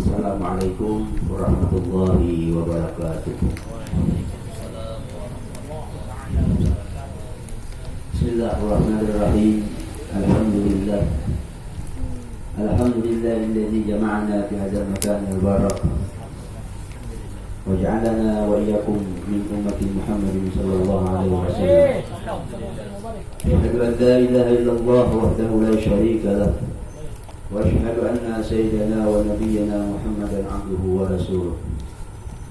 Assalamualaikum warahmatullahi wabarakatuh. Bismillahirrahmanirrahim. Alhamdulillah. Alhamdulillahilladzi jama'ana fi hadzal makan al-barak wa ja'alana wa iyyakum min ummati Muhammadin sallallahu alaihi wasallam. Asyhadu an la ilaha illallah wahdahu la syarika lah wa asyhadu anna sayyidana wa nabiyyana Muhammadan 'abduhu wa rasuluh.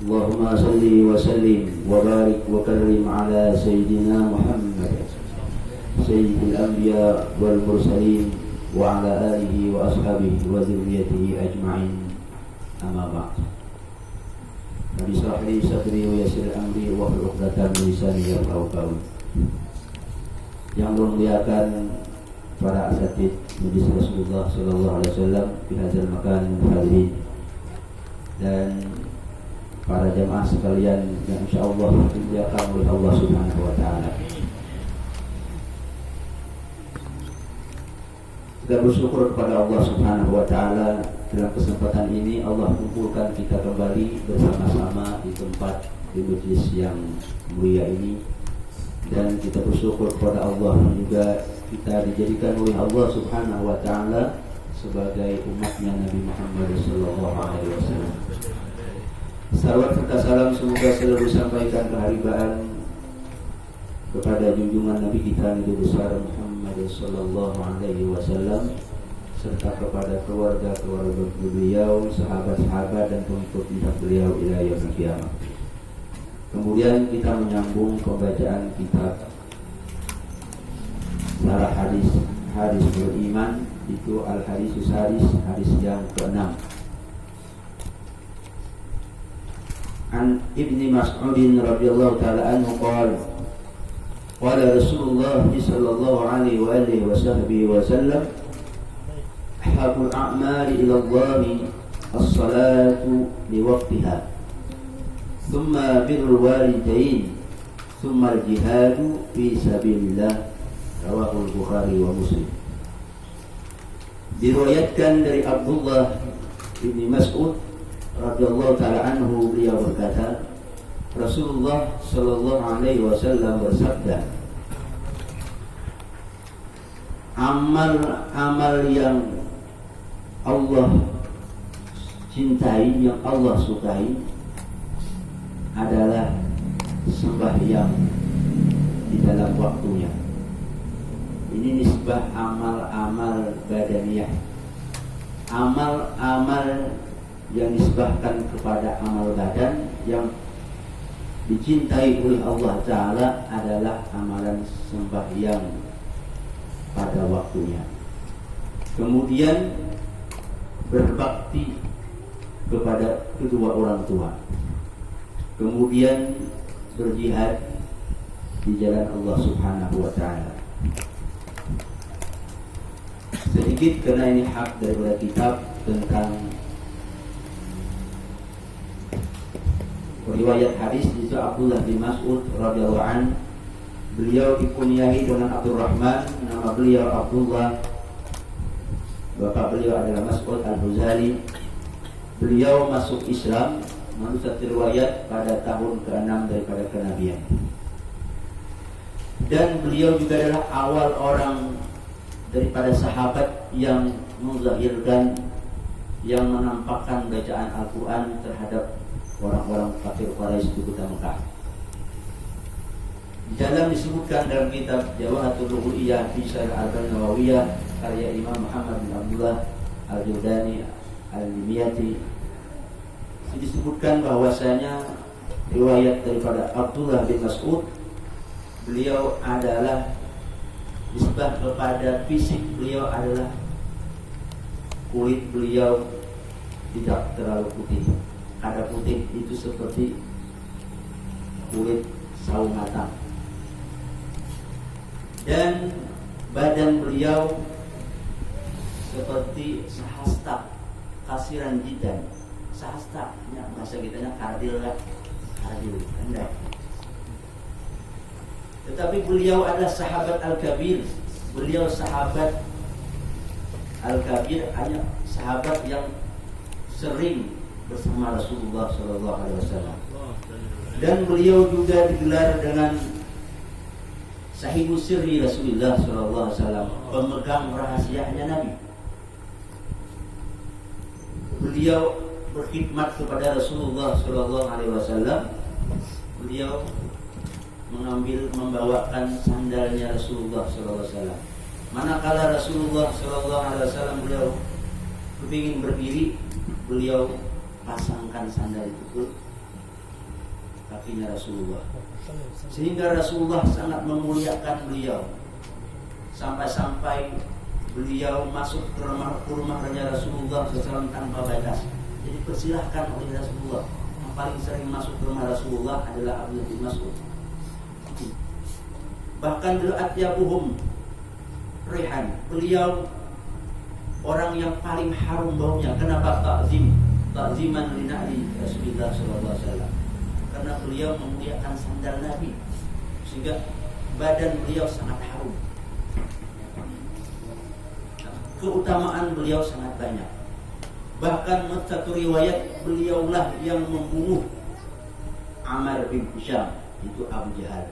Allahumma salli wa sallim wa barik wa karrim ala sayyidina Muhammad sayyidil anbiya wal mursalin wa ala alihi wa ashabihi wa dzurriyyatihi ajma'in. Amma ba'd. Rabbi shrah li sadri wa yassir amri wa hlul 'uqdatam min lisani yafqahu qawli. Yang memuliakan para asatidz Majelis Rasulullah sallallahu alaihi wasallam di hadzal makan hadirin dan para jamaah sekalian yang insyaallah dimuliakan oleh Allah Subhanahu wa taala. Kita bersyukur kepada Allah Subhanahu wa taala dalam kesempatan ini Allah kumpulkan kita kembali bersama-sama di tempat di majelis yang mulia ini, dan kita bersyukur kepada Allah juga kita dijadikan oleh Allah Subhanahu wa taala sebagai umatnya Nabi Muhammad sallallahu alaihi wasallam. Salawat serta salam semoga selalu disampaikan keharibaan kepada junjungan Nabi kita Nabi besar Muhammad sallallahu alaihi wasallam serta kepada keluarga-keluarga beliau, sahabat-sahabat dan pengikut beliau ila yaumil qiyamah. Kemudian kita menyambung pembacaan kitab Syarah hadis beriman, itu al-hadisus hadis yang ke-6. An Ibni Mas'udin radhiyallahu ta'ala anhu qala Rasulullah sallallahu alaihi wa alihi wa sahbihi wa sallam habul a'mali ila Allah as-salatu li waqtiha thumma birrul walidain thumma al-jihadu fi sabilillah. Rawahul Bukhari wa Muslim. Diriwayatkan dari Abdullah bin Mas'ud radhiyallahu ta'ala anhu, beliau berkata, Rasulullah sallallahu alaihi wasallam bersabda, amal yang Allah cintai, yang Allah sukai adalah sembahyang di dalam waktunya. Ini nisbah amal-amal badaniyah, amal-amal yang nisbahkan kepada amal badan yang dicintai oleh Allah Ta'ala adalah amalan sembahyang pada waktunya. Kemudian berbakti kepada kedua orang tua. Kemudian berjihad di jalan Allah Subhanahu wa Ta'ala. Sedikit karena ini hak daripada kitab tentang riwayat hadis itu Abdullah bin Mas'ud radhiyallahu an. Beliau dikunyahi dengan Abdurrahman, nama beliau Abdullah. Bapak beliau adalah Mas'ud al-Huzali. Beliau masuk Islam menurut satu riwayat pada tahun ke-6 daripada kenabian. Dan beliau juga adalah awal orang daripada sahabat yang menzahirkan, yang menampakkan bacaan Al-Quran terhadap orang-orang kafir Quraisy di kota Mekah. Dalam disebutkan dalam kitab Jawahatul Ruhiyah fi Syarh Al-Nawawiyah karya Imam Muhammad bin Abdullah Al-Jurdani Al-Limiyati, disebutkan bahwasanya riwayat daripada Abdullah bin Mas'ud, beliau adalah nisbah kepada fisik beliau adalah kulit beliau tidak terlalu putih. Ada putih itu seperti kulit sawo matang. Dan badan beliau seperti sahasta, kasiran jidan. Sahasta, ya, bahasa kitanya kardil lah, kardil, pendek. Tetapi beliau adalah sahabat Al-Kabir. Beliau sahabat Al-Kabir, hanya sahabat yang sering bersama Rasulullah SAW. Dan beliau juga digelar dengan Sahibus Sirri Rasulullah SAW, pemegang rahasianya Nabi. Beliau berkhidmat kepada Rasulullah SAW. Beliau membawakan sandalnya Rasulullah SAW. Manakala Rasulullah SAW beliau ingin berdiri, beliau pasangkan sandal itu ke kakinya Rasulullah, sehingga Rasulullah sangat memuliakan beliau, sampai-sampai beliau masuk ke rumahnya Rasulullah SAW tanpa batas. Jadi persilahkan oleh Rasulullah. Yang paling sering masuk ke rumah Rasulullah adalah Abdullah bin Mas'ud. Bahkan atyabuhum rihan, beliau orang yang paling harum baunya. Kenapa? Takziman li na'li Rasulullah SAW. Karena beliau memuliakan sandal Nabi, sehingga badan beliau sangat harum. Keutamaan beliau sangat banyak. Bahkan satu riwayat, beliaulah yang membunuh Ammar bin Hisham, itu Abu Jahal.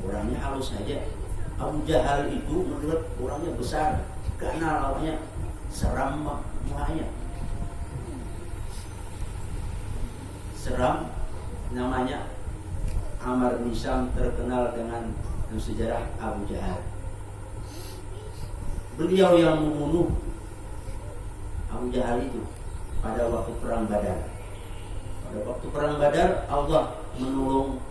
Orangnya halus saja. Abu Jahal itu menurut orangnya besar, karena lawannya seram mukanya. Seram, namanya Ammar bin Hisham, terkenal dengan sejarah Abu Jahal. Beliau yang membunuh Abu Jahal itu pada waktu perang Badar. Pada waktu perang Badar, Allah menolong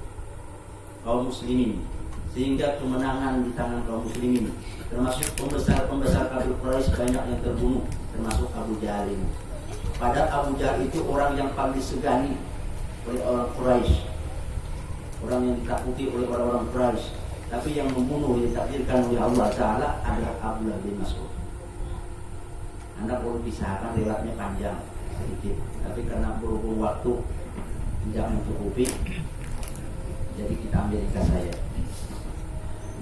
kaum muslimin, sehingga kemenangan di tangan kaum muslimin. Termasuk pembesar kafir Quraisy banyak yang terbunuh, termasuk Abu Jahal ini. Padahal Abu Jahal itu orang yang paling disegani oleh orang Quraisy, orang yang ditakuti oleh orang-orang Quraisy. Tapi yang membunuh, yang ditakdirkan oleh Allah Ta'ala adalah Abdullah bin Mas'ud. Anda perlu pisahkan, relatnya panjang sedikit, tapi karena berhubung waktu tidak mencukupi, jadi kita ambil ringkas saya.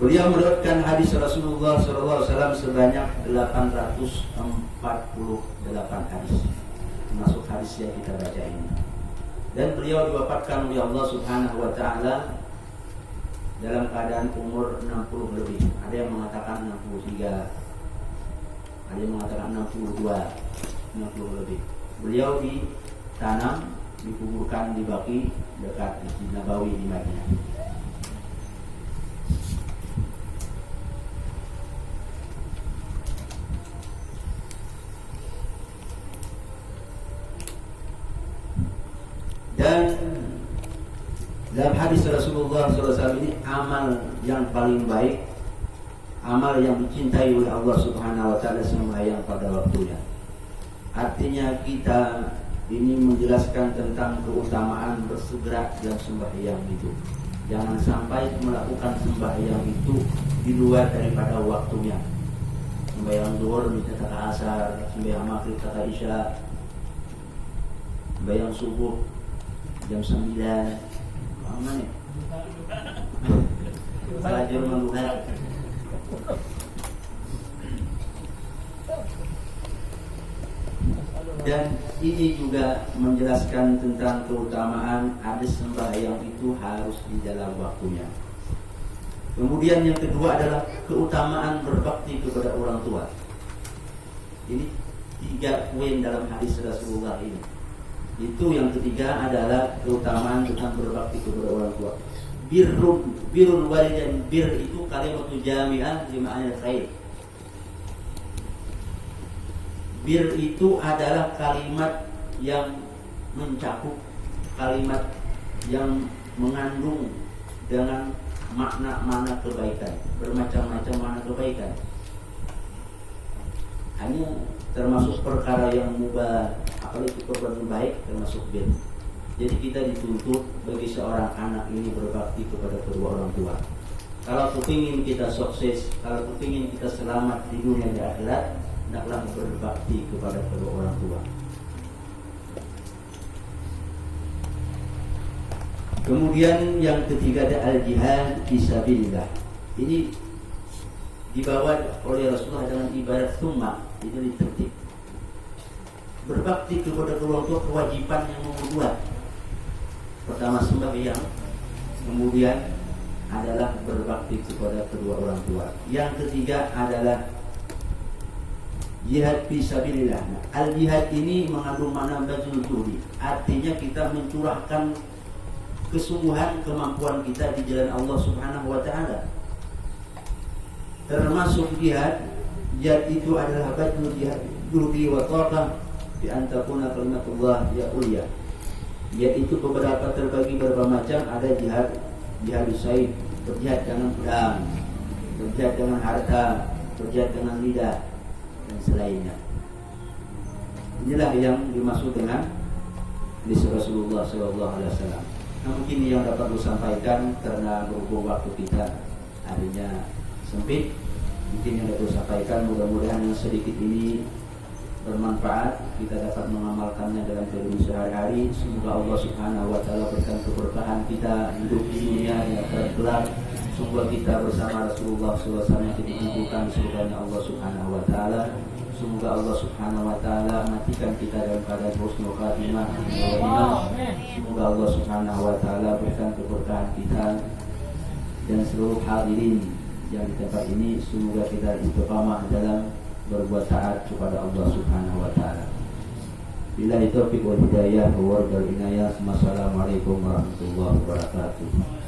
Beliau meriwayatkan hadis Rasulullah SAW sebanyak 848 hadis, termasuk hadis yang kita baca ini. Dan beliau diwafatkan oleh Allah Subhanahu wa Ta'ala dalam keadaan umur 60 lebih. Ada yang mengatakan 63, ada yang mengatakan 60 lebih. Beliau ditanam, dikuburkan di Baqi dekat Masjid Nabawi di Madinah. Dan dalam hadis Rasulullah SAW ini, amal yang paling baik, amal yang dicintai oleh Allah Subhanahu wa Ta'ala, sembahyang pada waktunya. Artinya kita ini menjelaskan tentang keutamaan bersegera dalam sembahyang itu. Jangan sampai melakukan sembahyang itu di luar daripada waktunya. Sembahyang zuhur minta kata asar, sembahyang maghrib kata isya, sembahyang subuh jam 9. Mana? Belajar mengulang. Dan ini juga menjelaskan tentang keutamaan ada sembahyang itu harus di dalam waktunya. Kemudian yang kedua adalah keutamaan berbakti kepada orang tua. Ini 3 poin dalam hadis Rasulullah ini. Itu yang ketiga adalah keutamaan tentang berbakti kepada orang tua. Birrul walidain, bir itu kalimat jami'ah lima'anil khair. Bir itu adalah kalimat yang mencakup, kalimat yang mengandung dengan makna-makna kebaikan, bermacam-macam makna kebaikan. Hanya termasuk perkara yang mubah, apalagi perbuatan baik termasuk bir. Jadi kita dituntut bagi seorang anak ini berbakti kepada kedua orang tua. Kalau kepingin kita sukses, kalau kepingin kita selamat di dunia dan akhirat, hendaklah berbakti kepada kedua orang tua. Kemudian yang ketiga ada al-jihad fisabilillah. Ini dibawa oleh Rasulullah dengan ibarat summa, itu ditertib. Berbakti kepada kedua orang tua kewajiban yang nomor dua. Pertama sembahyang, kemudian adalah berbakti kepada kedua orang tua. Yang ketiga adalah jihad fisabilillah. Al-jihad ini mengandung makna bazul juhdi. Artinya kita mencurahkan kesungguhan kemampuan kita di jalan Allah Subhanahu wa taala. Termasuk jihad itu adalah bazul jihad juhdi wa taqah bi an takuna kalimatullah ya ulia. Yaitu beberapa terbagi beberapa macam. Ada jihad saif, berjihad dengan pedang, berjihad dengan harta, berjihad dengan lidah dan selainnya. Inilah yang dimaksud dengan hadis Rasulullah SAW. Nah, mungkin yang dapat disampaikan karena berhubung waktu kita harinya sempit, mungkin yang dapat disampaikan mudah-mudahan yang sedikit ini bermanfaat, kita dapat mengamalkannya dalam kehidupan sehari-hari. Semoga Allah Subhanahu wa taala berikan keberkahan kita hidup di dunia yang kelak. Semoga kita bersama Rasulullah SAW dikumpulkan di surganya Allah Subhanahu wa taala. Semoga Allah Subhanahu wa taala matikan kita dalam keadaan husnul khatimah. Semoga Allah Subhanahu wa taala berikan keberkahan kita dan seluruh hadirin yang di tempat ini. Semoga kita istiqamah dalam berbuat taat kepada Allah Subhanahu wa taala. Billahi taufiq wal hidayah wa wal inayah. Wassalamualaikum warahmatullahi wabarakatuh.